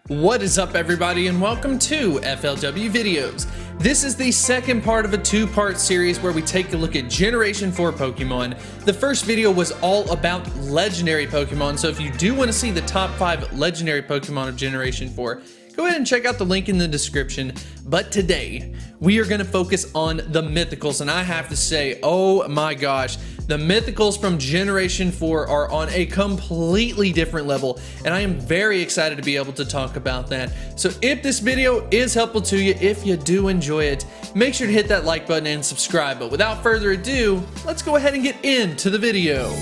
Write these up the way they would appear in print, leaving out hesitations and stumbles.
What is up, everybody, and welcome to FLW Videos. This is the second part of a two-part series where we take a look at Generation 4 Pokemon. The first video was all about legendary Pokemon, so if you do want to see the top 5 legendary Pokemon of Generation 4, go ahead and check out the link in the description. But today, we are going to focus on the Mythicals, and I have to say, oh my gosh, the Mythicals from Generation 4 are on a completely different level, and I am very excited to be able to talk about that. So if this video is helpful to you, if you do enjoy it, make sure to hit that like button and subscribe. But without further ado, let's go ahead and get into the video.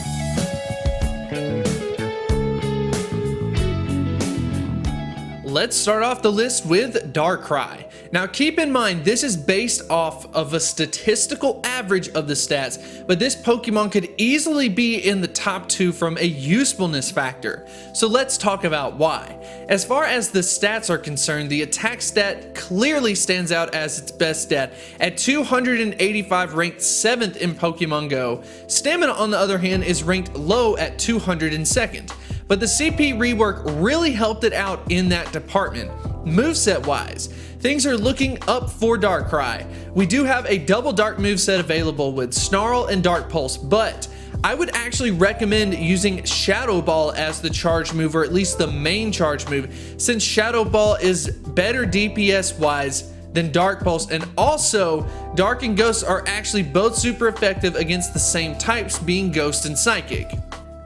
Let's start off the list with Darkrai. Now keep in mind, this is based off of a statistical average of the stats, but this Pokemon could easily be in the top 2 from a usefulness factor. So let's talk about why. As far as the stats are concerned, the attack stat clearly stands out as its best stat at 285, ranked 7th in Pokemon Go. Stamina, on the other hand, is ranked low at 202nd. But the CP rework really helped it out in that department. Moveset wise, things are looking up for Darkrai. We do have a double dark moveset available with Snarl and Dark Pulse, but I would actually recommend using Shadow Ball as the charge move, or at least the main charge move, since Shadow Ball is better DPS wise than Dark Pulse, and also Dark and Ghost are actually both super effective against the same types, being Ghost and Psychic.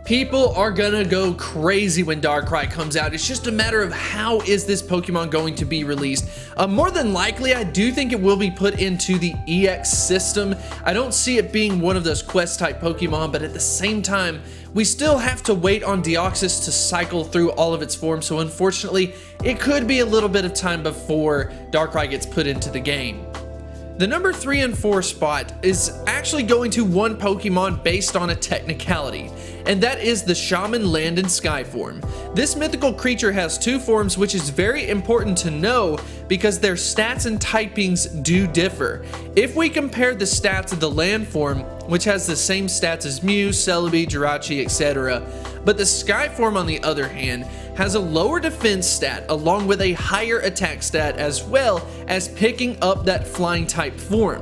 People are gonna go crazy when Darkrai comes out. It's just a matter of how is this Pokemon going to be released. More than likely, I do think it will be put into the EX system. I don't see it being one of those quest type Pokemon, but at the same time, we still have to wait on Deoxys to cycle through all of its forms, so unfortunately, it could be a little bit of time before Darkrai gets put into the game. The number 3 and 4 spot is actually going to one Pokemon based on a technicality, and that is the Shaman Land and Sky form. This mythical creature has 2 forms, which is very important to know because their stats and typings do differ. If we compare the stats of the land form, which has the same stats as Mew, Celebi, Jirachi, etc., but the Sky form, on the other hand, has a lower defense stat along with a higher attack stat, as well as picking up that flying type form.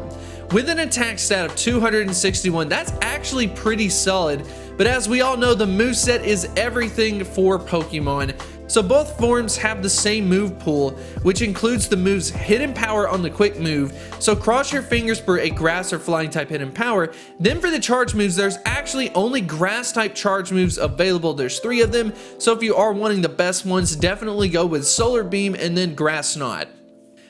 With an attack stat of 261, that's actually pretty solid, but as we all know, the moveset is everything for Pokemon. So both forms have the same move pool, which includes the move's hidden power on the quick move, so cross your fingers for a grass or flying type hidden power. Then for the charge moves, there's actually only grass type charge moves available. There's 3 of them, so if you are wanting the best ones, definitely go with Solar Beam and then Grass Knot.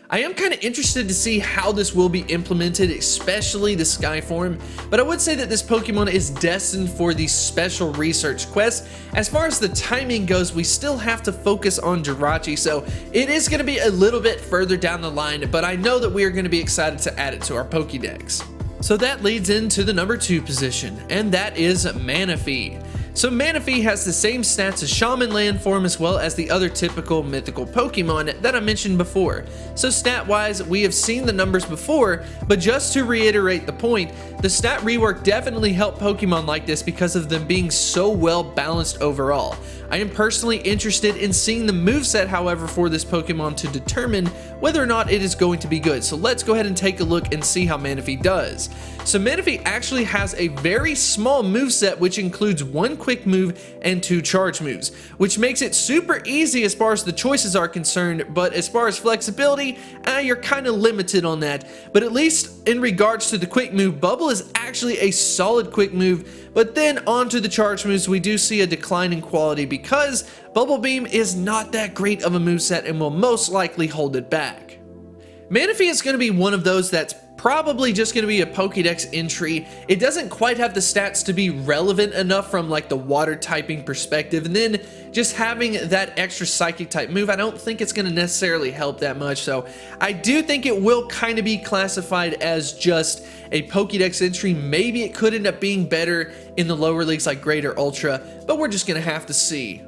I am kind of interested to see how this will be implemented, especially the Sky form, but I would say that this Pokemon is destined for these special research quests. As far as the timing goes, we still have to focus on Jirachi, so it is going to be a little bit further down the line, but I know that we are going to be excited to add it to our Pokédex. So that leads into the number 2 position, and that is Manaphy. So Manaphy has the same stats as Shaman Land form, as well as the other typical mythical Pokemon that I mentioned before. So stat wise, we have seen the numbers before, but just to reiterate the point, the stat rework definitely helped Pokemon like this because of them being so well balanced overall. I am personally interested in seeing the moveset, however, for this Pokemon to determine whether or not it is going to be good. So let's go ahead and take a look and see how Manaphy does. So Manaphy actually has a very small moveset, which includes 1 quick move and 2 charge moves, which makes it super easy as far as the choices are concerned, but as far as flexibility, you're kind of limited on that. But at least in regards to the quick move, Bubble is actually a solid quick move, but then onto the charge moves, we do see a decline in quality because Bubble Beam is not that great of a moveset and will most likely hold it back. Manaphy is going to be one of those that's probably just going to be a Pokédex entry. It doesn't quite have the stats to be relevant enough from like the water typing perspective, and then just having that extra psychic type move, I don't think it's going to necessarily help that much. So I do think it will kind of be classified as just a Pokédex entry. Maybe it could end up being better in the lower leagues like Great or Ultra, but we're just going to have to see.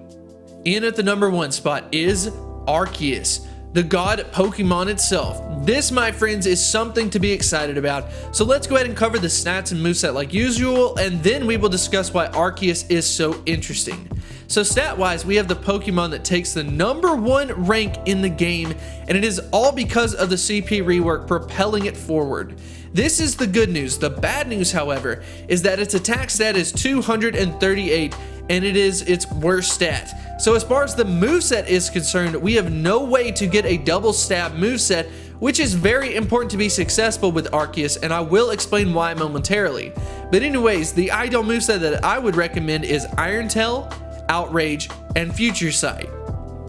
In at the number 1 spot is Arceus, the god Pokemon itself. This, my friends, is something to be excited about. So let's go ahead and cover the stats and moveset like usual, and then we will discuss why Arceus is so interesting. So stat-wise, we have the Pokemon that takes the #1 rank in the game, and it is all because of the CP rework propelling it forward. This is the good news. The bad news, however, is that its attack stat is 238, and it is its worst stat. So as far as the moveset is concerned, we have no way to get a double stab moveset, which is very important to be successful with Arceus, and I will explain why momentarily. But anyways, the ideal moveset that I would recommend is Iron Tail, Outrage, and Future Sight.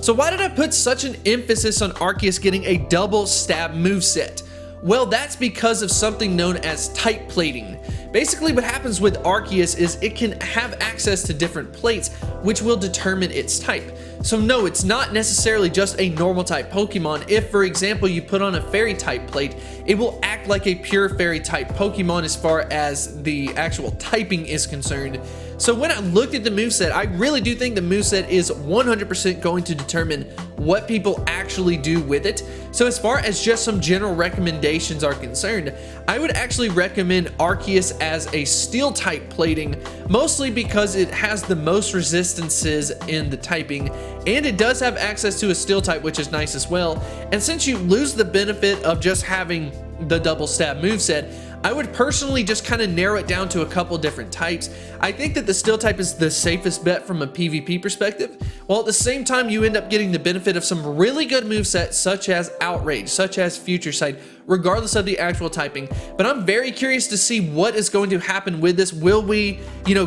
So why did I put such an emphasis on Arceus getting a double stab moveset? Well, that's because of something known as type plating. Basically what happens with Arceus is it can have access to different plates, which will determine its type. So no, it's not necessarily just a normal type Pokemon. If, for example, you put on a fairy type plate, it will act like a pure fairy type Pokemon as far as the actual typing is concerned. So when I looked at the moveset, I really do think the moveset is 100% going to determine what people actually do with it. So as far as just some general recommendations are concerned, I would actually recommend Arceus as a steel type plating, mostly because it has the most resistances in the typing, and it does have access to a steel type, which is nice as well. And since you lose the benefit of just having the double stab moveset, I would personally just kind of narrow it down to a couple different types. I think that the steel type is the safest bet from a PvP perspective, while at the same time you end up getting the benefit of some really good movesets such as Outrage, such as Future Sight, regardless of the actual typing. But I'm very curious to see what is going to happen with this. Will we,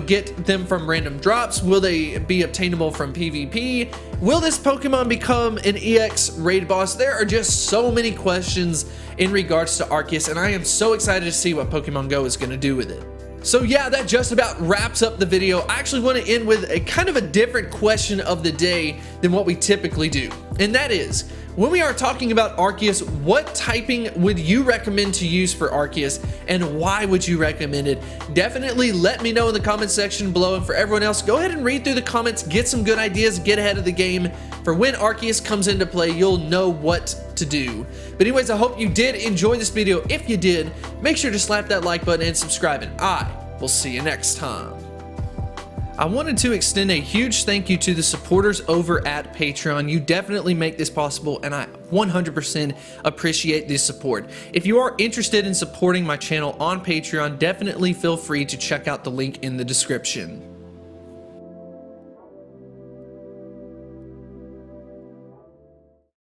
get them from random drops? Will they be obtainable from PvP? Will this Pokemon become an EX raid boss? There are just so many questions in regards to Arceus, and I am so excited to see what Pokemon Go is going to do with it. So yeah, that just about wraps up the video. I actually want to end with a kind of a different question of the day than what we typically do. And that is, when we are talking about Arceus, what typing would you recommend to use for Arceus, and why would you recommend it? Definitely let me know in the comment section below, and for everyone else, go ahead and read through the comments, get some good ideas, get ahead of the game. For when Arceus comes into play, you'll know what to do. But anyways, I hope you did enjoy this video. If you did, make sure to slap that like button and subscribe, and I will see you next time. I wanted to extend a huge thank you to the supporters over at Patreon. You definitely make this possible, and I 100% appreciate this support. If you are interested in supporting my channel on Patreon, definitely feel free to check out the link in the description.